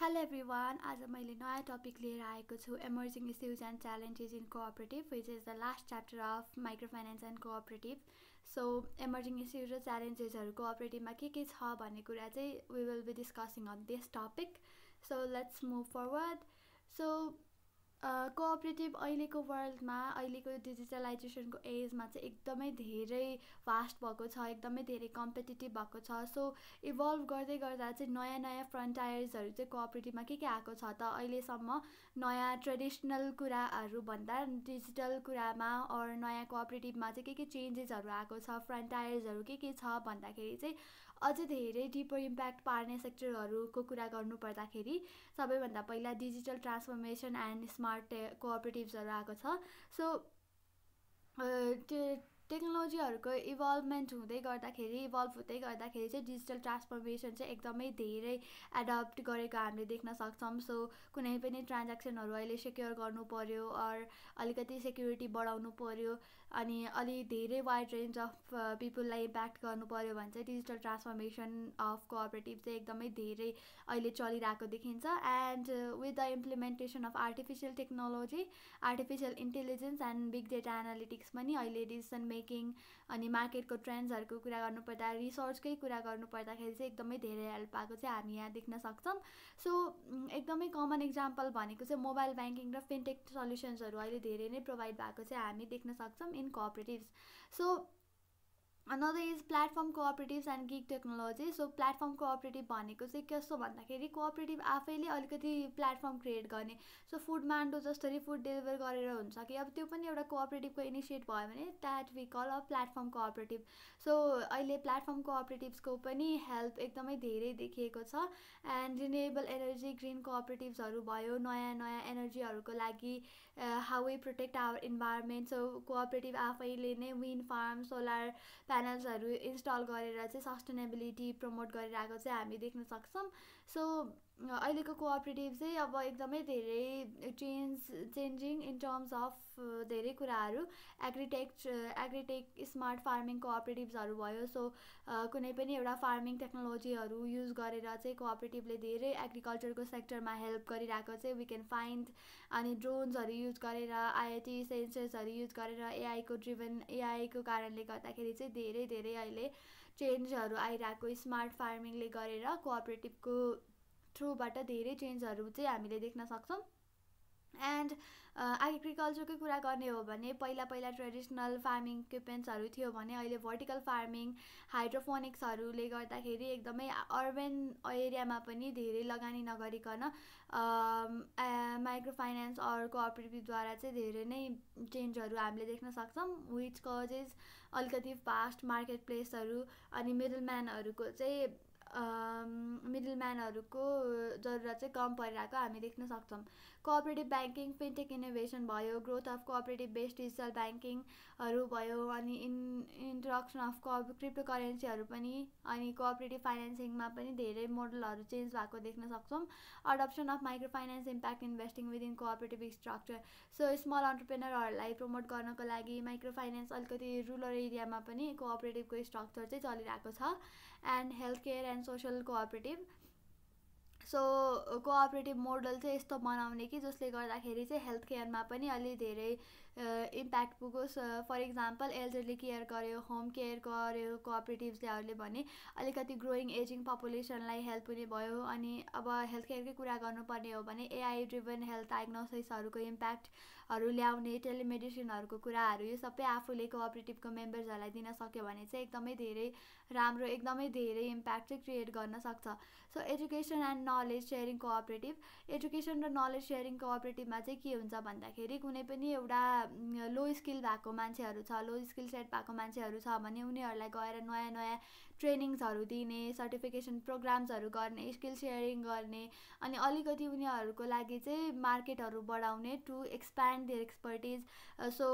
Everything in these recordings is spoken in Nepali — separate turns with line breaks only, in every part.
Hello everyone, आज मैले नयाँ टपिक लिएर आएको छु emerging issues and challenges in cooperative which is the last chapter of micro finance and cooperative. So emerging issues र च्यालेन्जेसहरू कोअपरेटिभमा के छ भन्ने कुरा चाहिँ we will be discussing on this topic. So let's move forward. So cooperative अहिलेको वर्ल्डमा अहिलेको डिजिटलाइजेसनको एजमा चाहिँ एकदमै धेरै फास्ट भएको छ, एकदमै धेरै कम्पिटिटिभ भएको छ. सो इभल्भ गर्दै गर्दा चाहिँ नयाँ नयाँ फ्रन्टायर्सहरू चाहिँ कोअपरेटिभमा के आएको छ त अहिलेसम्म नयाँ ट्रेडिसनल कुराहरू भन्दा डिजिटल कुरामा अर नयाँ कोअपरेटिभमा चाहिँ के चेन्जेसहरू आएको छ, फ्रन्टायर्सहरू के छ भन्दाखेरि चाहिँ अझै धेरै डिपर इम्प्याक्ट पार्ने सेक्टरहरूको कुरा गर्नुपर्दाखेरि सबैभन्दा पहिला डिजिटल ट्रान्सफर्मेसन एन्ड स्मार्ट कोअपरेटिभ्सहरू आएको छ. सो त्यो टेक्नोलोजीहरूको इभल्भमेन्ट हुँदै गर्दाखेरि चाहिँ डिजिटल ट्रान्सफर्मेसन चाहिँ एकदमै धेरै एडप्ट गरेको हामीले देख्न सक्छौँ. सो कुनै पनि ट्रान्ज्याक्सनहरू अहिले सेक्योर गर्नु पर्यो अर अलिकति सेक्युरिटी बढाउनु पर्यो अनि अलि धेरै वाइड रेन्ज अफ पिपुललाई इम्प्याक्ट गर्नु पर्यो भने चाहिँ डिजिटल ट्रान्सफर्मेसन अफ कोअपरेटिभ चाहिँ एकदमै धेरै अहिले चलिरहेको देखिन्छ. And with the implementation of artificial technology, artificial intelligence and big data analytics पनि अहिले डिसिसन मेकिङ अनि मार्केटको ट्रेन्ड्सहरूको कुरा गर्नुपर्दा रिसर्चकै कुरा गर्नुपर्दाखेरि चाहिँ एकदमै धेरै हेल्प पाएको चाहिँ हामी यहाँ देख्न सक्छौँ. सो एकदमै कमन इक्जाम्पल भनेको चाहिँ मोबाइल ब्याङ्किङ र फिनटेक सल्युसन्सहरू अहिले धेरै नै प्रोभाइड भएको चाहिँ हामी देख्न सक्छौँ in cooperatives. So another is platform cooperatives and gig technology. So platform cooperative भनेको चाहिँ कस्तो भन्दाखेरि कोअपरेटिभ आफैले अलिकति प्लेटफर्म क्रिएट गर्ने. सो फुड मान्डो जसरी फुड डेलिभर गरेर हुन्छ कि अब त्यो पनि एउटा कोअपरेटिभको इनिसिएट भयो भने that we call a platform cooperative. So अहिले प्लेटफर्म कोअपरेटिभ्सको पनि हेल्प एकदमै धेरै देखिएको छ. एन्ड रिन्युएबल एनर्जी ग्रिन कोअपरेटिभ्सहरू भयो, नयाँ नयाँ एनर्जीहरूको लागि how we protect our environment. So cooperative आफैले नै विन्ड फार्म, सोलर प्यानल्सहरू इन्स्टल गरेर चाहिँ सस्टेनेबिलिटी प्रमोट गरिरहेको चाहिँ हामी देख्न सक्छौँ. सो अहिलेको कोअपरेटिभ चाहिँ अब एकदमै धेरै चेन्जिङ इन टर्म्स अफ धेरै कुराहरू. एग्रिटेक स्मार्ट फार्मिङ कोअपरेटिभ्सहरू भयो. सो कुनै पनि एउटा फार्मिङ टेक्नोलोजीहरू युज गरेर चाहिँ कोअपरेटिभले धेरै एग्रिकल्चरको सेक्टरमा हेल्प गरिरहेको चाहिँ वी क्यान फाइन्ड. अनि ड्रोन्सहरू युज गरेर, आइओटी सेन्सर्सहरू युज गरेर, एआईको कारणले गर्दाखेरि चाहिँ धेरै धेरै अहिले चेन्जहरू आइरहेको स्मार्ट फार्मिङले गरेर कोअपरेटिभको थ्रुबाट धेरै चेन्जहरू चाहिँ हामीले देख्न सक्छौँ. एन्ड एग्रिकल्चरकै कुरा गर्ने हो भने पहिला ट्रेडिसनल फार्मिङ इक्विपमेन्ट्सहरू थियो भने अहिले भर्टिकल फार्मिङ, हाइड्रोफोनिक्सहरूले गर्दाखेरि एकदमै अर्बन एरियामा पनि धेरै लगानी नगरिकन माइक्रो फाइनेन्स अर कोअपरेटिभद्वारा चाहिँ धेरै नै चेन्जहरू हामीले देख्न सक्छौँ. विच कजेज अलिकति फास्ट मार्केट प्लेसहरू अनि मिडलम्यानहरूको जरुरत चाहिँ कम परिरहेको हामी देख्न सक्छौँ. कोअपरेटिभ ब्याङ्किङ, फिनटेक इनोभेसन भयो, growth of cooperative based digital ब्याङ्किङहरू भयो अनि इन्ट्रोडक्सन अफ क्रिप्टो करेन्सीहरू पनि अनि कोअपरेटिभ फाइनेन्सिङमा पनि धेरै मोडलहरू चेन्ज भएको देख्न सक्छौँ. Adoption of micro finance impact investing within cooperative structure. So small अन्टरप्रेनरहरूलाई प्रमोट गर्नको लागि माइक्रो फाइनेन्स अलिकति रुरल एरियामा पनि कोअपरेटिभको स्ट्रक्चर चाहिँ चलिरहेको छ. And health care and social cooperative. So cooperative model चाहिँ यस्तो बनाउने कि जसले गर्दाखेरि चाहिँ हेल्थ केयरमा पनि अलि धेरै इम्प्याक्ट पुगोस्. फर इक्जाम्पल एल्डरली केयर गर्यो, होम केयर गर्यो कोअपरेटिभ्सले भने अलिकति ग्रोइङ एजिङ पपुलेसनलाई हेल्प हुने भयो. अनि अब हेल्थ केयरकै कुरा गर्नुपर्ने हो भने एआई ड्रिभन हेल्थ डायग्नोसिसहरूको इम्प्याक्टहरू ल्याउने, टेलिमेडिसिनहरूको कुराहरू यो सबै आफूले कोअपरेटिभको मेम्बर्सहरूलाई दिन सक्यो भने चाहिँ एकदमै धेरै राम्रो, एकदमै धेरै इम्प्याक्ट चाहिँ क्रिएट गर्न सक्छ. So education and knowledge sharing cooperative. Education र नलेज सेयरिङ कोअपरेटिभमा चाहिँ के हुन्छ भन्दाखेरि कुनै पनि एउटा लो स्किल भएको मान्छेहरू छ, लो स्किल सेट भएको मान्छेहरू छ भने उनीहरूलाई गएर नयाँ नयाँ ट्रेनिङ्सहरू दिने, सर्टिफिकेसन प्रोग्राम्सहरू गर्ने, स्किल सेयरिङ गर्ने अनि अलिकति उनीहरूको लागि चाहिँ मार्केटहरू बढाउने to expand their expertise. So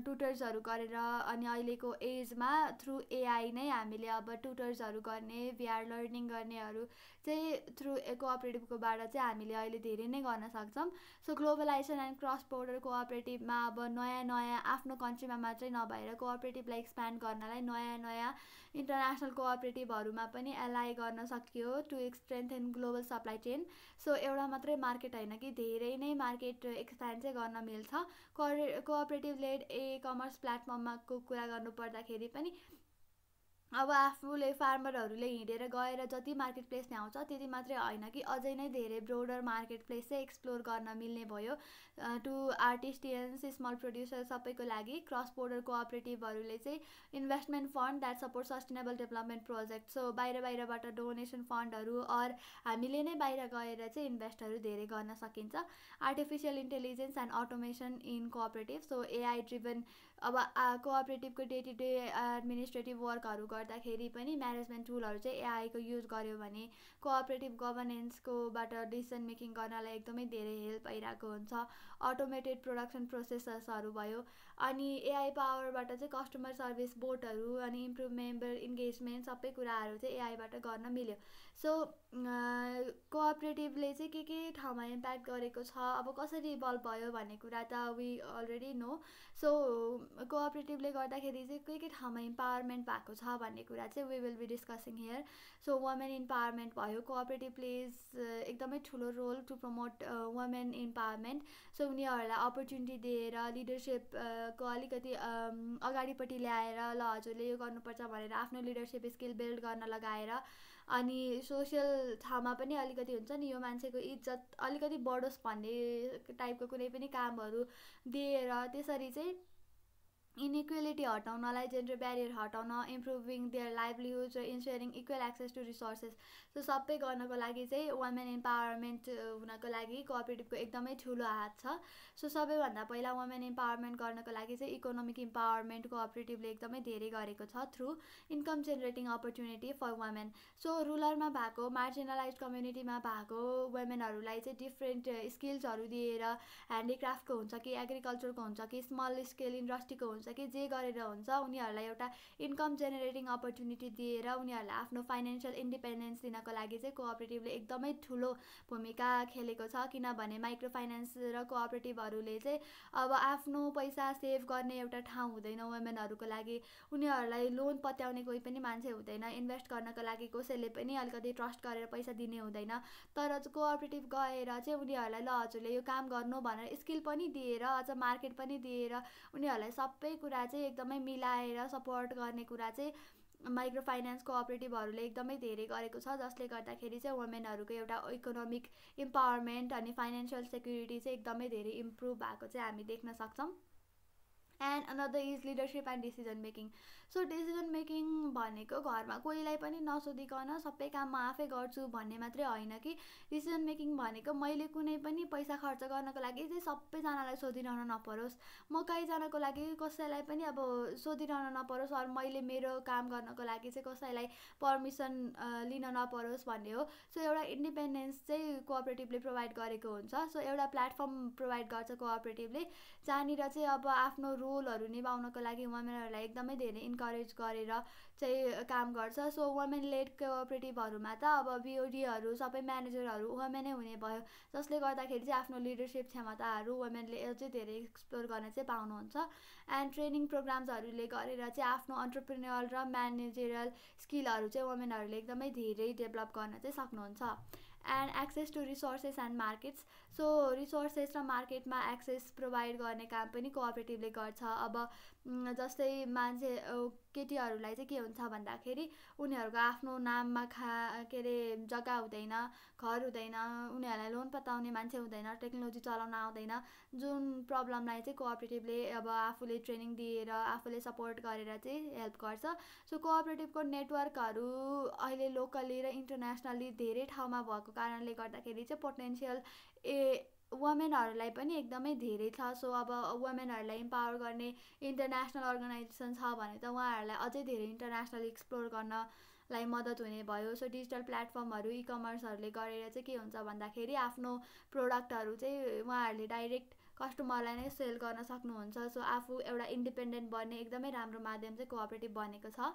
ट्युटर्सहरू गरेर अनि अहिलेको एजमा थ्रु एआई नै हामीले अब ट्युटर्सहरू गर्ने, भिआर लर्निङ गर्नेहरू चाहिँ थ्रु कोअपरेटिभकोबाट चाहिँ हामीले अहिले धेरै नै गर्न सक्छौँ. So globalization and cross border कोअपरेटिभमा अब नयाँ नयाँ आफ्नो कन्ट्रीमा मात्रै नभएर कोअपरेटिभलाई एक्सप्यान्ड गर्नलाई नयाँ नयाँ इन्टरनेसनल कोअपरेटिभहरूमा पनि एलाइ गर्न सकियो to strengthen global supply chain. So एउटा मात्रै मार्केट होइन कि धेरै नै मार्केट एक्सप्यान्ड चाहिँ गर्न मिल्छ। कोअपरेटिभ लेड ए कमर्स प्लेटफर्ममा कुरा गर्नु पर्दाखेरि पनि अब आफूले फार्मरहरूले हिँडेर गएर जति मार्केट प्लेस ल्याउँछ त्यति मात्रै होइन कि अझै नै धेरै ब्रोडर मार्केट प्लेस चाहिँ एक्सप्लोर गर्न मिल्ने भयो टु आर्टिस्टियन्स स्मल प्रोड्युसर सबैको लागि। क्रस बोर्डर कोअपरेटिभहरूले चाहिँ investment fund that support sustainable development project. So बाहिरबाट डोनेसन फन्डहरू अर हामीले नै बाहिर गएर चाहिँ इन्भेस्टहरू धेरै गर्न सकिन्छ। Artificial intelligence and automation in cooperative. So AI driven अब कोअपरेटिभको डे टु डे एडमिनिस्ट्रेटिभ वर्कहरू गर्दाखेरि पनि म्यानेजमेन्ट टुलहरू चाहिँ एआईको युज गर्यो भने कोअपरेटिभ गभर्नेन्सकोबाट डिसिसन मेकिङ गर्नलाई एकदमै धेरै हेल्प भइरहेको हुन्छ। अटोमेटेड प्रोडक्सन प्रोसेसर्सहरू भयो अनि एआई पावरबाट चाहिँ कस्टमर सर्भिस बोटहरू अनि इम्प्रुभ मेम्बर इन्गेजमेन्ट सबै कुराहरू चाहिँ एआईबाट गर्न मिल्यो। सो कोअपरेटिभले चाहिँ के ठाउँमा इम्प्याक्ट गरेको छ अब कसरी इभल्भ भयो भन्ने कुरा त वी अलरेडी नो। सो कोअपरेटिभले गर्दाखेरि चाहिँ के ठाउँमा इम्पावरमेन्ट भएको छ भन्ने कुरा चाहिँ we will be discussing here. So women empowerment भयो कोअपरेटिभ प्लेज एकदमै ठुलो role to promote women empowerment. So उनीहरूलाई अपर्च्युनिटी दिएर लिडरसिपको अलिकति अगाडिपट्टि ल्याएर ल हजुरले यो गर्नुपर्छ भनेर आफ्नो लिडरसिप स्किल बिल्ड गर्न लगाएर अनि सोसियल ठाउँमा पनि अलिकति हुन्छ नि यो मान्छेको इज्जत अलिकति बढोस् भन्ने टाइपको कुनै पनि कामहरू दिएर त्यसरी चाहिँ इनइक्वेलिटी हटाउनलाई जेन्डर ब्यारियर हटाउन इम्प्रुभिङ देयर लाइभलीहुड र ensuring equal access to resources so सबै गर्नको लागि चाहिँ वुमेन इम्पावरमेन्ट हुनको लागि कोअपरेटिभको एकदमै ठुलो हात छ। सो सबैभन्दा पहिला वुमेन इम्पावरमेन्ट गर्नको लागि चाहिँ इकोनोमिक इम्पावरमेन्ट कोअपरेटिभले एकदमै धेरै गरेको छ through income generating opportunity for women. So रुरलमा भएको मार्जिनलाइज कम्युनिटीमा भएको वुमेनहरूलाई चाहिँ डिफ्रेन्ट स्किल्सहरू दिएर ह्यान्डिक्राफ्टको हुन्छ कि एग्रिकल्चरको हुन्छ कि स्मल स्केल इन्डस्ट्रीको हुन्छ कि जे गरेर हुन्छ उनीहरूलाई एउटा इन्कम जेनेरेटिङ अपर्च्युनिटी दिएर उनीहरूलाई आफ्नो फाइनेन्सियल इन्डिपेन्डेन्स दिनको लागि चाहिँ कोअपरेटिभले एकदमै ठुलो भूमिका खेलेको छ। किनभने माइक्रो फाइनेन्स र कोअपरेटिभहरूले चाहिँ अब आफ्नो पैसा सेभ गर्ने एउटा ठाउँ हुँदैन वुमेनहरूको लागि। उनीहरूलाई लोन पत्याउने कोही पनि मान्छे हुँदैन, इन्भेस्ट गर्नको लागि कसैले पनि अलिकति ट्रस्ट गरेर पैसा दिने हुँदैन। तर कोअपरेटिभ गएर चाहिँ उनीहरूलाई ल हजुरले यो काम गर्नु भनेर स्किल पनि दिएर अझ मार्केट पनि दिएर उनीहरूलाई सबै कुरा चाहिँ एकदमै मिलाएर सपोर्ट गर्ने कुरा चाहिँ माइक्रो फाइनेन्स कोअपरेटिभहरूले एकदमै धेरै गरेको छ जसले गर्दाखेरि चाहिँ वुमेनहरूको एउटा इकोनोमिक इम्पावरमेन्ट अनि फाइनेन्सियल सेक्युरिटी चाहिँ एकदमै धेरै इम्प्रुभ भएको चाहिँ हामी देख्न सक्छौँ। And another is leadership and decision making. So decision making भनेको घरमा कोहीलाई पनि नसोधिकन सबै काम म आफै गर्छु भन्ने मात्रै होइन कि डिसिजन मेकिङ भनेको मैले कुनै पनि पैसा खर्च गर्नको लागि चाहिँ सबैजनालाई सोधिरहन नपरोस्, म कहीँ जानको लागि कसैलाई पनि अब सोधिरहन नपरोस् अरू मैले मेरो काम गर्नको लागि चाहिँ कसैलाई पर्मिसन लिन नपरोस् भन्ने हो। सो एउटा इन्डिपेन्डेन्स चाहिँ कोअपरेटिभले प्रोभाइड गरेको हुन्छ। सो एउटा प्लेटफर्म प्रोभाइड गर्छ कोअपरेटिभले जहाँनिर चाहिँ अब आफ्नो रोलहरू निभाउनको लागि वुमेनहरूलाई एकदमै धेरै इन्करेज गरेर चाहिँ काम गर्छ। सो वुमेन लेड कोअपरेटिभहरूमा त अब बिओडीहरू सबै म्यानेजरहरू वुमेनै हुने भयो जसले गर्दाखेरि चाहिँ आफ्नो लिडरसिप क्षमताहरू वुमेनले अझै धेरै एक्सप्लोर गर्न चाहिँ पाउनुहुन्छ। एन्ड ट्रेनिङ प्रोग्राम्सहरूले गरेर चाहिँ आफ्नो अन्टरप्रेन्योरल र म्यानेजरल स्किलहरू चाहिँ वुमेनहरूले एकदमै धेरै डेभलप गर्न चाहिँ सक्नुहुन्छ। And access to resources and markets. So resources र मार्केटमा एक्सेस प्रोभाइड गर्ने काम पनि कोअपरेटिभले गर्छ। अब जस्तै मान्छे केटीहरूलाई चाहिँ के हुन्छ भन्दाखेरि उनीहरूको आफ्नो नाममा के अरे जग्गा हुँदैन, घर हुँदैन, उनीहरूलाई लोन पत्याउने मान्छे हुँदैन, टेक्नोलोजी चलाउन आउँदैन, जुन प्रब्लमलाई चाहिँ कोअपरेटिभले अब आफूले ट्रेनिङ दिएर आफूले सपोर्ट गरेर चाहिँ हेल्प गर्छ। सो कोअपरेटिभको नेटवर्कहरू अहिले लोकली र इन्टरनेसनली धेरै ठाउँमा भएको कारणले गर्दाखेरि चाहिँ पोटेन्सियल वुमेनहरूलाई पनि एकदमै धेरै छ। सो अब वुमेनहरूलाई इम्पावर गर्ने इन्टरनेसनल अर्गनाइजेसन छ भने त उहाँहरूलाई अझै धेरै इन्टरनेसनल एक्सप्लोर गर्नलाई मद्दत हुने भयो। सो डिजिटल प्लेटफर्महरू इकमर्सहरूले गरेर चाहिँ के हुन्छ भन्दाखेरि आफ्नो प्रोडक्टहरू चाहिँ उहाँहरूले डाइरेक्ट कस्टमरलाई नै सेल गर्न सक्नुहुन्छ। सो आफू एउटा इन्डिपेन्डेन्ट बन्ने एकदमै राम्रो माध्यम चाहिँ कोअपरेटिभ बनेको छ।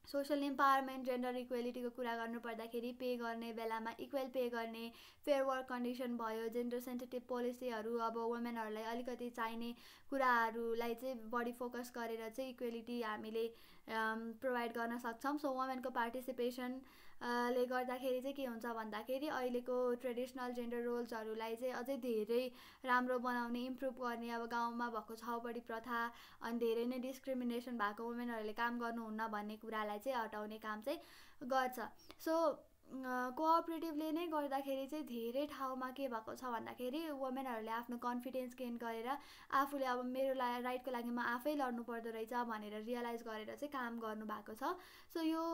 सोसल इम्पावरमेन्ट जेन्डर इक्वेलिटीको कुरा गर्नुपर्दाखेरि पे गर्ने बेलामा इक्वल पे गर्ने, फेयर वर्क कन्डिसन भयो, जेन्डर सेन्सिटिभ पोलिसीहरू अब वुमेनहरूलाई अलिकति चाहिने कुराहरूलाई चाहिँ बढी फोकस गरेर चाहिँ इक्वेलिटी हामीले प्रोभाइड गर्न सक्छौँ। सो वुमेनको पार्टिसिपेसन ले गर्दाखेरि चाहिँ के हुन्छ भन्दाखेरि अहिलेको ट्रेडिसनल जेन्डर रोल्सहरूलाई चाहिँ अझै धेरै राम्रो बनाउने, इम्प्रुभ गर्ने, अब गाउँमा भएको छाउपडी प्रथा अनि धेरै नै डिस्क्रिमिनेसन भएको वुमेनहरूले काम गर्नुहुन्न भन्ने कुरालाई चाहिँ हटाउने काम चाहिँ गर्छ। सो कोअपरेटिभले नै गर्दाखेरि चाहिँ धेरै ठाउँमा के भएको छ भन्दाखेरि वुमेनहरूले आफ्नो कन्फिडेन्स गेन गरेर आफूले अब मेरो राइटको लागि म आफै लड्नु पर्दो रहेछ भनेर रियलाइज गरेर चाहिँ काम गर्नु भएको छ। सो यो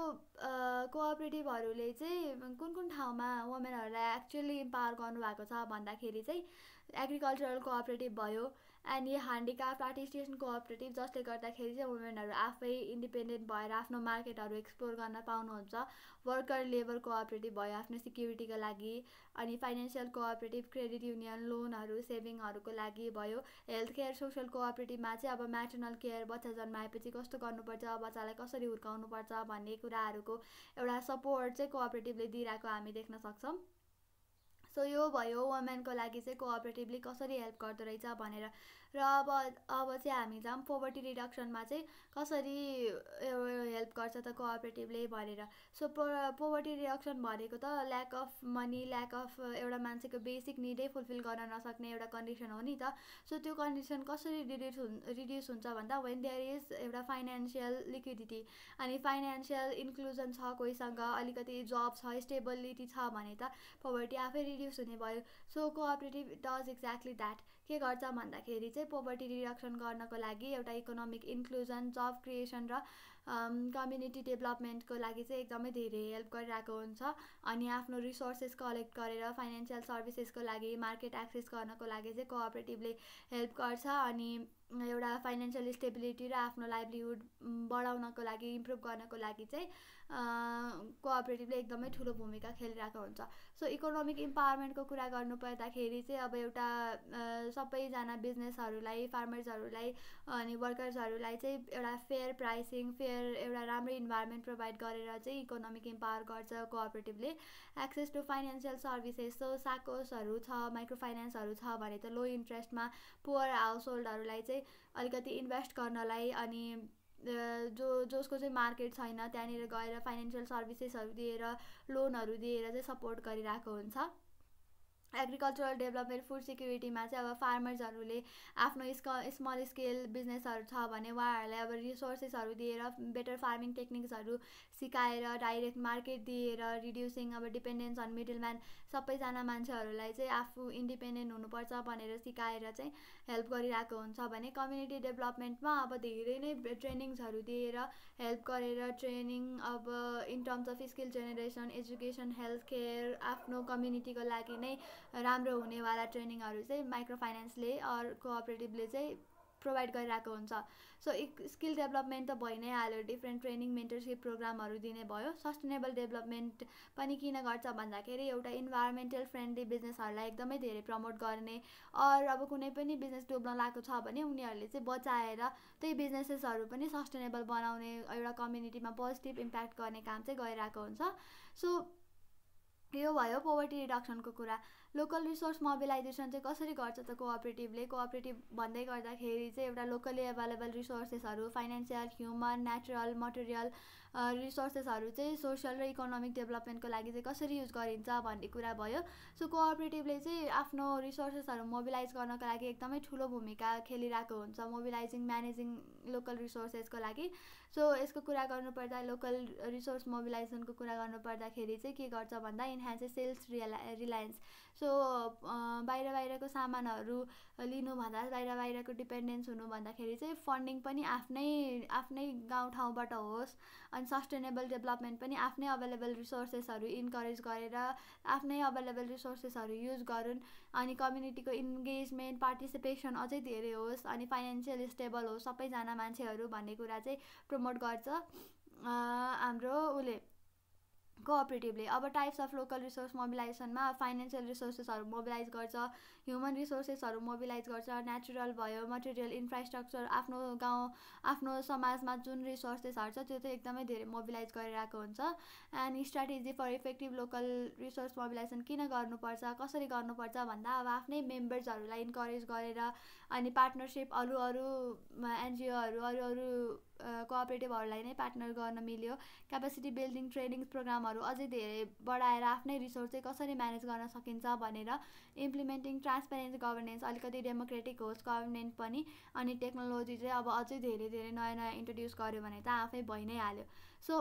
कोअपरेटिभहरूले चाहिँ कुन कुन ठाउँमा वुमेनहरूलाई एक्चुअली इम्पावर गर्नुभएको छ भन्दाखेरि चाहिँ एग्रिकल्चरल कोअपरेटिभ भयो, अनि ह्यान्डिक्राफ्ट आर्टिस्टियन कोअपरेटिभ, जसले गर्दाखेरि चाहिँ वुमेनहरू आफै इन्डिपेन्डेन्ट भएर आफ्नो मार्केटहरू एक्सप्लोर गर्न पाउनुहुन्छ। वर्कर लेबर कोअपरेटिभ भयो आफ्नो सिक्युरिटीको लागि, अनि फाइनेन्सियल कोअपरेटिभ क्रेडिट युनियन लोनहरू सेभिङहरूको लागि भयो। हेल्थ केयर सोसल कोअपरेटिभमा चाहिँ अब म्याटर्नल केयर, बच्चा जन्माएपछि कस्तो गर्नुपर्छ, बच्चालाई कसरी हुर्काउनुपर्छ भन्ने कुराहरूको एउटा सपोर्ट चाहिँ कोअपरेटिभले दिइरहेको हामी देख्न सक्छौँ। सो यो भयो वुमेनको लागि चाहिँ कोअपरेटिभले कसरी हेल्प गर्दो रहेछ भनेर। र अब चाहिँ हामी जाऊँ पोभर्टी रिडक्सनमा चाहिँ कसरी हेल्प गर्छ त कोअपरेटिभले भनेर। सो पोभर्टी रिडक्सन भनेको त lack of money, lack of एउटा मान्छेको बेसिक निडै फुलफिल गर्न नसक्ने एउटा कन्डिसन हो नि त। सो त्यो कन्डिसन कसरी रिड्युस हुन्छ भन्दा वेन देयर इज एउटा फाइनेन्सियल लिक्विडिटी, अनि फाइनेन्सियल इन्क्लुजन छ, कोहीसँग अलिकति जब छ, स्टेबिलिटी छ भने त पोभर्टी आफै रिड्युस हुने भयो। So cooperative does exactly that. के गर्छ भन्दाखेरि चाहिँ पोभर्टी रिडक्सन गर्नको लागि एउटा इकोनोमिक इन्क्लुजन, जब क्रिएसन र कम्युनिटी डेभलपमेन्टको लागि चाहिँ एकदमै धेरै हेल्प गरिरहेको हुन्छ। अनि आफ्नो रिसोर्सेस कलेक्ट गरेर फाइनेन्सियल सर्भिसेसको लागि, मार्केट एक्सेस गर्नको लागि चाहिँ कोअपरेटिभले हेल्प गर्छ। अनि एउटा फाइनेन्सियल स्टेबिलिटी र आफ्नो लाइभलीहुड बढाउनको लागि, इम्प्रुभ गर्नको लागि चाहिँ कोअपरेटिभले एकदमै ठुलो भूमिका खेलिरहेको हुन्छ। सो इकोनोमिक इम्पावरमेन्टको कुरा गर्नुपर्दाखेरि चाहिँ अब एउटा सबैजना बिजनेसहरूलाई, फार्मर्सहरूलाई अनि वर्कर्सहरूलाई चाहिँ एउटा फेयर प्राइसिङ, फेयर एउटा राम्रो इन्भाइरोमेन्ट प्रोभाइड गरेर चाहिँ इकोनोमिक इम्पावर गर्छ कोअपरेटिभले। Access to financial services, so साकोसहरू छ, माइक्रो फाइनेन्सहरू छ भने त लो इन्ट्रेस्टमा पुवर हाउस होल्डहरूलाई चाहिँ अलिकति इन्भेस्ट गर्नलाई, अनि जसको चाहिँ मार्केट छैन त्यहाँनिर गएर फाइनेन्सियल सर्भिसेसहरू दिएर, लोनहरू दिएर चाहिँ सपोर्ट गरिरहेको हुन्छ। एग्रिकल्चरल डेभलपमेन्ट, फुड सिक्युरिटीमा चाहिँ अब फार्मर्सहरूले आफ्नो स्मल स्केल बिजनेसहरू छ भने उहाँहरूलाई अब रिसोर्सेसहरू दिएर, बेटर फार्मिङ टेक्निक्सहरू सिकाएर, डाइरेक्ट मार्केट दिएर, रिड्युसिङ अब डिपेन्डेन्स अन मिडलम्यान, सबैजना मान्छेहरूलाई चाहिँ आफू इन्डिपेन्डेन्ट हुनुपर्छ भनेर सिकाएर चाहिँ हेल्प गरिरहेको हुन्छ भने कम्युनिटी डेभलपमेन्टमा अब धेरै नै ट्रेनिङ्सहरू दिएर हेल्प गरेर, ट्रेनिङ अब in terms of skill generation, education, health care, आफ्नो कम्युनिटीको लागि नै राम्रो हुनेवाला ट्रेनिङहरू चाहिँ माइक्रो फाइनेन्सले अर कोअपरेटिभले चाहिँ प्रोभाइड गरिरहेको हुन्छ। सो स्किल डेभलपमेन्ट त भइ नै हाल्यो, डिफ्रेन्ट ट्रेनिङ मेन्टरसिप प्रोग्रामहरू दिने भयो। सस्टेनेबल डेभलपमेन्ट पनि किन गर्छ भन्दाखेरि एउटा इन्भाइरोमेन्टल फ्रेन्डली बिजनेसहरूलाई एकदमै धेरै प्रमोट गर्ने, अर अब कुनै पनि बिजनेस डुब्न लागेको छ भने उनीहरूले चाहिँ बचाएर त्यही बिजनेसेसहरू पनि सस्टेनेबल बनाउने, एउटा कम्युनिटीमा पोजिटिभ इम्प्याक्ट गर्ने काम चाहिँ गरिरहेको हुन्छ। सो यो भयो पोभर्टी रिडक्सनको कुरा। लोकल रिसोर्स मोबिलाइजेसन चाहिँ कसरी गर्छ त कोअपरेटिभले? कोअपरेटिभ भन्दै गर्दाखेरि चाहिँ एउटा लोकली एभाइलेबल रिसोर्सेसहरू, फाइनेन्सियल, ह्युमन, नेचुरल, मटेरियल रिसोर्सेसहरू चाहिँ सोसल र इकोनोमिक डेभलपमेन्टको लागि चाहिँ कसरी युज गरिन्छ भन्ने कुरा भयो। सो कोअपरेटिभले चाहिँ आफ्नो रिसोर्सेसहरू मोबिलाइज गर्नको लागि एकदमै ठुलो भूमिका खेलिरहेको हुन्छ, मोबिलाइजिङ, म्यानेजिङ लोकल रिसोर्सेसको लागि। सो यसको कुरा गर्नुपर्दा लोकल रिसोर्स मोबिलाइजेसनको कुरा गर्नुपर्दाखेरि चाहिँ के गर्छ भन्दा इन्हान्सेस सेल्स रिलायन्स। सो बाहिरको सामानहरू लिनुभन्दा, बाहिरको डिपेन्डेन्स हुनु भन्दाखेरि चाहिँ फन्डिङ पनि आफ्नै गाउँठाउँबाट होस्, अनि सस्टेनेबल डेभलपमेन्ट पनि आफ्नै अभाइलेबल रिसोर्सेसहरू इन्करेज गरेर आफ्नै अभाइलेबल रिसोर्सेसहरू युज गरून्, अनि कम्युनिटीको इन्गेजमेन्ट, पार्टिसिपेसन अझै धेरै होस्, अनि फाइनेन्सियल स्टेबल होस् सबैजना मान्छेहरू भन्ने कुरा चाहिँ प्रमोट गर्छ हाम्रो कोअपरेटिभले। अब टाइप्स अफ लोकल रिसोर्स मोबिलाइजेसनमा फाइनेन्सियल रिसोर्सेसहरू मोबिलाइज गर्छ, ह्युमन रिसोर्सेसहरू मोबिलाइज गर्छ, नेचुरल भयो, मटेरियल, इन्फ्रास्ट्रक्चर, आफ्नो गाउँ आफ्नो समाजमा जुन रिसोर्सेसहरू छ त्यो चाहिँ एकदमै धेरै मोबिलाइज गरिरहेको हुन्छ। And strategy for effective local resource mobilisation किन गर्नुपर्छ, कसरी गर्नुपर्छ भन्दा अब आफ्नै मेम्बर्सहरूलाई इन्करेज गरेर अनि पार्टनरसिप अरू एनजिओहरू अरू कोअपरेटिभहरूलाई नै पार्टनर गर्न मिल्यो। क्यापेसिटी बिल्डिङ ट्रेनिङ प्रोग्रामहरू अझै धेरै बढाएर आफ्नै रिसोर्स चाहिँ कसरी म्यानेज गर्न सकिन्छ भनेर इम्प्लिमेन्टिङ ट्रान्सपेरेन्ट गभर्नेन्स, अलिकति डेमोक्रेटिक होस् गभर्नेन्ट पनि। अनि टेक्नोलोजी चाहिँ अब अझै धेरै धेरै नयाँ नयाँ इन्ट्रोड्युस गर्यो भने त आफै भइ नै हाल्यो। सो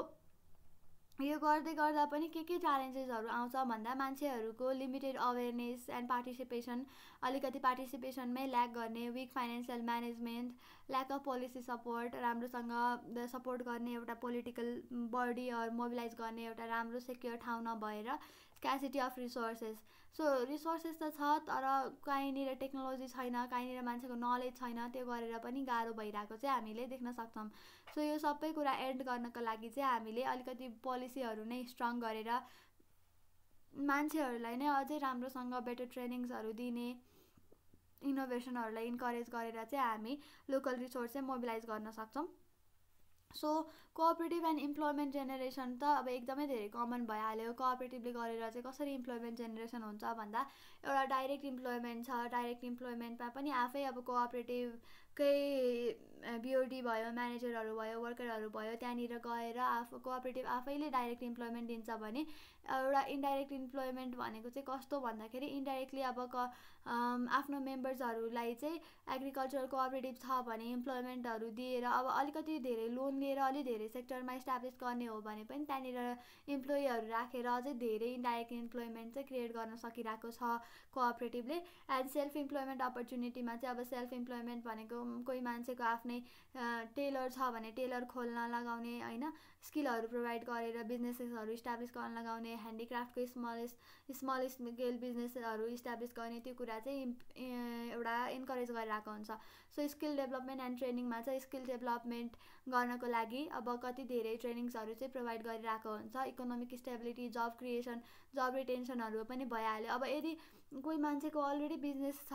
यो गर्दै गर्दा पनि के च्यालेन्जेसहरू आउँछ भन्दा मान्छेहरूको लिमिटेड अवेरनेस एन्ड पार्टिसिपेसन, अलिकति पार्टिसिपेसनमै ल्याक गर्ने, weak financial management, lack of policy support, राम्रोसँग सपोर्ट गर्ने एउटा पोलिटिकल बडी मोबिलाइज गर्ने एउटा राम्रो सेक्योर ठाउँ नभएर, स्क्यासिटी अफ रिसोर्सेस। सो रिसोर्सेस त छ तर कहीँनिर टेक्नोलोजी छैन, कहीँनिर मान्छेको नलेज छैन, त्यो गरेर पनि गाह्रो भइरहेको चाहिँ हामीले देख्न सक्छौँ। सो यो सबै कुरा एन्ड गर्नको लागि चाहिँ हामीले अलिकति पोलिसीहरू नै स्ट्रङ गरेर मान्छेहरूलाई नै अझै राम्रोसँग बेटर ट्रेनिङ्सहरू दिने, इनोभेसनहरूलाई इन्करेज गरेर चाहिँ हामी लोकल रिसोर्स चाहिँ मोबिलाइज गर्न सक्छौँ। So cooperative and employment generation त अब एकदमै धेरै कमन भइहाल्यो। कोअपरेटिभले गरेर चाहिँ कसरी इम्प्लोइमेन्ट जेनेरेसन हुन्छ भन्दा एउटा डाइरेक्ट इम्प्लोइमेन्ट छ, डाइरेक्ट इम्प्लोइमेन्टमा पनि आफै अब कोअपरेटिभकै बिओडी भयो, म्यानेजरहरू भयो, वर्करहरू भयो, त्यहाँनिर गएर कोअपरेटिभ आफैले डाइरेक्ट इम्प्लोइमेन्ट दिन्छ भने एउटा इन्डाइरेक्ट इम्प्लोइमेन्ट भनेको चाहिँ कस्तो भन्दाखेरि इन्डाइरेक्टली अब आफ्नो मेम्बर्सहरूलाई चाहिँ एग्रिकल्चरल कोअपरेटिभ छ भने इम्प्लोइमेन्टहरू दिएर अब अलिकति धेरै लोन लिएर अलिक धेरै सेक्टरमा इस्टाब्लिस गर्ने हो भने पनि त्यहाँनिर इम्प्लोइहरू राखेर अझै धेरै इन्डाइरेक्ट इम्प्लोइमेन्ट चाहिँ क्रिएट गर्न सकिरहेको छ कोअपरेटिभले। एन्ड सेल्फ इम्प्लोइमेन्ट अपर्च्युनिटीमा चाहिँ अब सेल्फ इम्प्लोइमेन्ट भनेको कोही मान्छेको आफ्नै टेलर छ भने टेलर खोल्न लगाउने होइन, स्किलहरू प्रोभाइड गरेर बिजनेसेसहरू इस्टाब्लिस गर्न लगाउने, ह्यान्डिक्राफ्टको स्मल स्केल बिजनेसहरू इस्टाब्लिस गर्ने, त्यो कुरा चाहिँ एउटा इन्करेज गरिरहेको हुन्छ। सो स्किल डेभलपमेन्ट एन्ड ट्रेनिङमा चाहिँ स्किल डेभलपमेन्ट गर्नको लागि अब कति धेरै ट्रेनिङ्सहरू चाहिँ प्रोभाइड गरिरहेको हुन्छ। इकोनोमिक स्टेबिलिटी, जब क्रिएसन, जब रिटेन्सनहरू पनि भइहाल्यो। अब यदि कोही मान्छेको अलरेडी बिजनेस छ,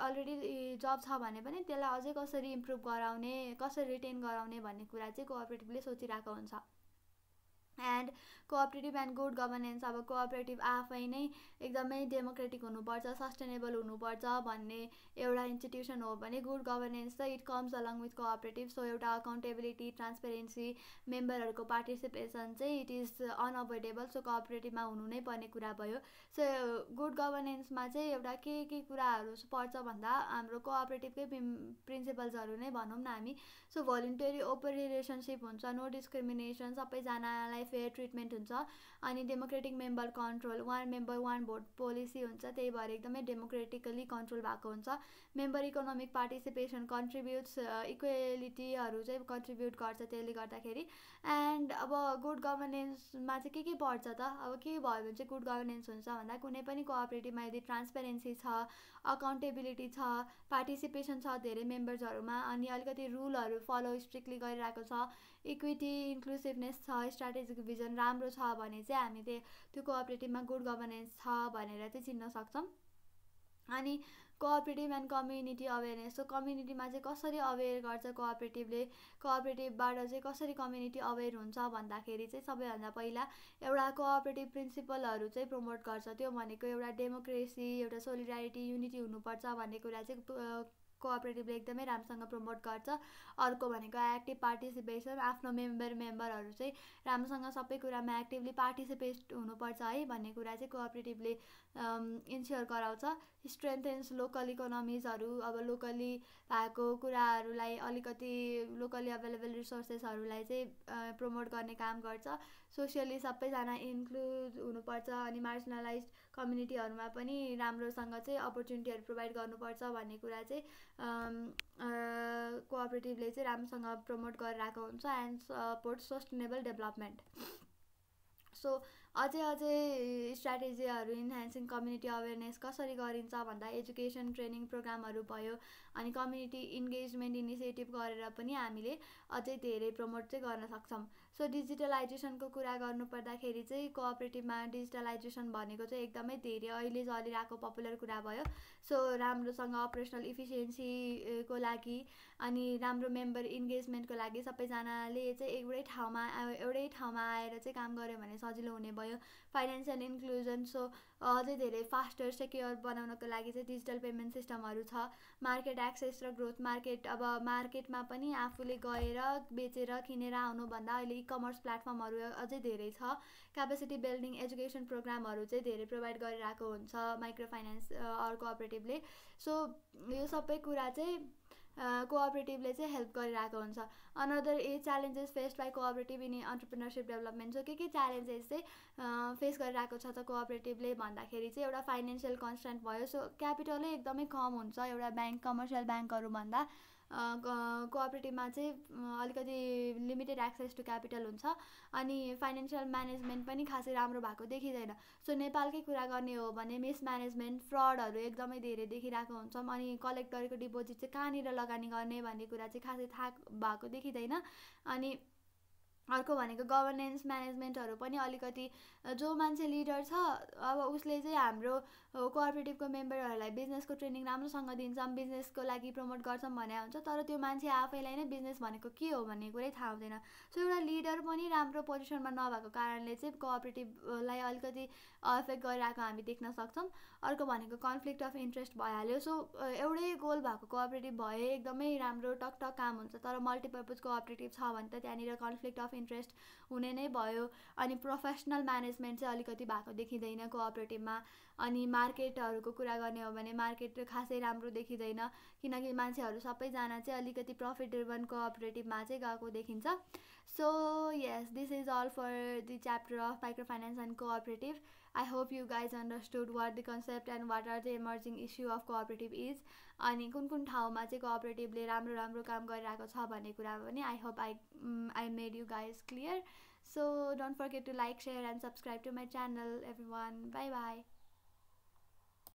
अलरेडी जब छ भने पनि त्यसलाई अझै कसरी इम्प्रुभ गराउने, कसरी रिटेन गराउने भन्ने कुरा चाहिँ कोअपरेटिभले सोचिरहेको हुन्छ। And cooperative and good governance, अब कोअपरेटिभ आफै नै एकदमै डेमोक्रेटिक हुनुपर्छ, सस्टेनेबल हुनुपर्छ भन्ने एउटा इन्स्टिट्युसन हो भने गुड गभर्नेन्स चाहिँ it comes along with cooperative. So एउटा अकाउन्टेबिलिटी, ट्रान्सपेरेन्सी, मेम्बरहरूको पार्टिसिपेसन चाहिँ इट इज अनअभोइडेबल। सो कोअपरेटिभमा हुनु नै पर्ने कुरा भयो। सो गुड गभर्नेन्समा चाहिँ एउटा के कुराहरू पर्छ भन्दा हाम्रो कोअपरेटिभकै प्रिन्सिपल्सहरू नै भनौँ न हामी। सो भोलिन्टरी ओपन रिलेसनसिप हुन्छ, नो डिस्क्रिमिनेसन, सबैजनालाई फेयर ट्रिटमेन्ट हुन्छ, अनि democratic member control, one member one vote policy हुन्छ, त्यही भएर एकदमै डेमोक्रेटिकली कन्ट्रोल भएको हुन्छ। मेम्बर इकोनोमिक पार्टिसिपेसन कन्ट्रिब्युट्स, इक्वेलिटीहरू चाहिँ कन्ट्रिब्युट गर्छ त्यसले गर्दाखेरि। एन्ड अब गुड गभर्नेन्समा चाहिँ के पर्छ त, अब के भयो भने चाहिँ गुड गभर्नेन्स हुन्छ भन्दा कुनै पनि कोअपरेटिभमा यदि ट्रान्सपेरेन्सी छ, अकाउन्टेबिलिटी छ, पार्टिसिपेसन छ धेरै मेम्बर्सहरूमा, अनि अलिकति रुलहरू फलो स्ट्रिक्टली गरिरहेको छ, इक्विटी, इन्क्लुसिभनेस छ, स्ट्राटेजिक भिजन राम्रो छ भने चाहिँ हामी त्यो कोअपरेटिभमा गुड गभर्नेन्स छ भनेर चाहिँ चिन्न सक्छौँ। अनि cooperative and community awareness, so कम्युनिटीमा चाहिँ कसरी अवेर गर्छ कोअपरेटिभले, कोअपरेटिभबाट चाहिँ कसरी कम्युनिटी अवेर हुन्छ भन्दाखेरि चाहिँ सबैभन्दा पहिला एउटा कोअपरेटिभ प्रिन्सिपलहरू चाहिँ प्रमोट गर्छ। त्यो भनेको एउटा डेमोक्रेसी, एउटा सोलिडारिटी, युनिटी हुनुपर्छ भन्ने कुरा चाहिँ कोअपरेटिभले एकदमै राम्रोसँग प्रमोट गर्छ। अर्को भनेको एक्टिभ पार्टिसिपेसन, आफ्नो मेम्बरहरू चाहिँ राम्रोसँग सबै कुरामा एक्टिभली पार्टिसिपेट हुनुपर्छ है भन्ने कुरा चाहिँ कोअपरेटिभले इन्स्योर गराउँछ। स्ट्रेन्थेन्स लोकल इकोनोमिजहरू, अब लोकली भएको कुराहरूलाई अलिकति लोकली अभाइलेबल रिसोर्सेसहरूलाई चाहिँ प्रमोट गर्ने काम गर्छ। सोसियली सबैजना इन्क्लुड हुनुपर्छ, अनि मार्जिनलाइज कम्युनिटीहरूमा पनि राम्रोसँग चाहिँ अपर्च्युनिटीहरू प्रोभाइड गर्नुपर्छ भन्ने कुरा चाहिँ कोअपरेटिभले चाहिँ राम्रोसँग प्रमोट गरिरहेको हुन्छ। And support sustainable development. So अझै स्ट्राटेजीहरू इन्हान्सिङ कम्युनिटी अवेरनेस कसरी गरिन्छ भन्दा एजुकेसन ट्रेनिङ प्रोग्रामहरू भयो अनि कम्युनिटी इन्गेजमेन्ट इनिसिएटिभ गरेर पनि हामीले अझै धेरै प्रमोट चाहिँ गर्न सक्छौँ। सो डिजिटलाइजेसनको कुरा गर्नुपर्दाखेरि चाहिँ कोअपरेटिभमा डिजिटलाइजेसन भनेको चाहिँ एकदमै धेरै अहिले चलिरहेको पपुलर कुरा भयो। सो राम्रोसँग अपरेसनल इफिसियन्सीको लागि अनि राम्रो मेम्बर इन्गेजमेन्टको लागि सबैजनाले चाहिँ एउटै ठाउँमा आएर चाहिँ काम गर्यो भने सजिलो हुने भयो। फाइनेन्सियल इन्क्लुजन, सो अझै धेरै फास्टर सेक्योर बनाउनको लागि चाहिँ डिजिटल पेमेन्ट सिस्टमहरू छ। मार्केट एक्सेस र ग्रोथ, अब मार्केटमा पनि आफूले गएर बेचेर किनेर आउनुभन्दा अहिले इकमर्स प्लेटफर्महरू अझै धेरै छ। क्यापेसिटी बिल्डिङ एजुकेसन प्रोग्रामहरू चाहिँ धेरै प्रोभाइड गरिरहेको हुन्छ माइक्रो फाइनेन्स कोअपरेटिभले। सो यो सबै कुरा चाहिँ कोअपरेटिभले चाहिँ हेल्प गरिरहेको हुन्छ। Another challenges faced by cooperative in entrepreneurship development. So के च्यालेन्जेस चाहिँ फेस गरिरहेको छ त कोअपरेटिभले भन्दाखेरि चाहिँ एउटा फाइनेन्सियल कन्स्ट्यान्ट भयो। सो क्यापिटलै एकदमै कम हुन्छ एउटा कमर्सियल ब्याङ्कहरू भन्दा। कोअपरेटिभमा चाहिँ अलिकति लिमिटेड एक्सेस टु क्यापिटल हुन्छ अनि फाइनेन्सियल म्यानेजमेन्ट पनि खासै राम्रो भएको देखिँदैन। सो नेपालकै कुरा गर्ने हो भने मिसम्यानेजमेन्ट, फ्रडहरू एकदमै धेरै देखिरहेको हुन्छौँ अनि कलेक्ट गरेको डिपोजिट चाहिँ कहाँनिर लगानी गर्ने भन्ने कुरा चाहिँ खासै थाहा भएको देखिँदैन। अनि अर्को भनेको गभर्नेन्स म्यानेजमेन्टहरू पनि अलिकति जो मान्छे लिडर छ अब उसले चाहिँ हाम्रो कोअपरेटिभको मेम्बरहरूलाई बिजनेसको ट्रेनिङ राम्रोसँग दिन्छौँ, बिजनेसको लागि प्रमोट गर्छौँ भने हुन्छ, तर त्यो मान्छे आफैलाई नै बिजनेस भनेको के हो भन्ने कुरै थाहा हुँदैन। सो एउटा लिडर पनि राम्रो पोजिसनमा नभएको कारणले चाहिँ कोअपरेटिभलाई अलिकति अफेक्ट गरिरहेको हामी देख्न सक्छौँ। अर्को भनेको कन्फ्लिक्ट अफ इन्ट्रेस्ट भइहाल्यो। सो एउटै गोल भएको कोअपरेटिभ भए एकदमै राम्रो टकटक काम हुन्छ, तर मल्टिपर्पज कोअपरेटिभ छ भने त त्यहाँनिर कन्फ्लिक्ट अफ इन्ट्रेस्ट हुने नै भयो। अनि प्रोफेसनल म्यानेजमेन्ट चाहिँ अलिकति भएको देखिँदैन कोअपरेटिभमा। अनि मार्केटहरूको कुरा गर्ने हो भने मार्केट खासै राम्रो देखिँदैन किनकि मान्छेहरू सबैजना चाहिँ अलिकति प्रफिट ड्रिभन कोअपरेटिभमा चाहिँ गएको देखिन्छ। So yes, this is all for the chapter of microfinance and cooperative. I hope you guys understood what the concept and what are the emerging issue of cooperative is. अनि कुन ठाउँमा चाहिँ कोअपरेटिभले राम्रो काम गरिरहेको छ भन्ने कुरामा पनि I hope I made you guys clear. So don't forget to like, share and subscribe to my channel everyone. Bye bye.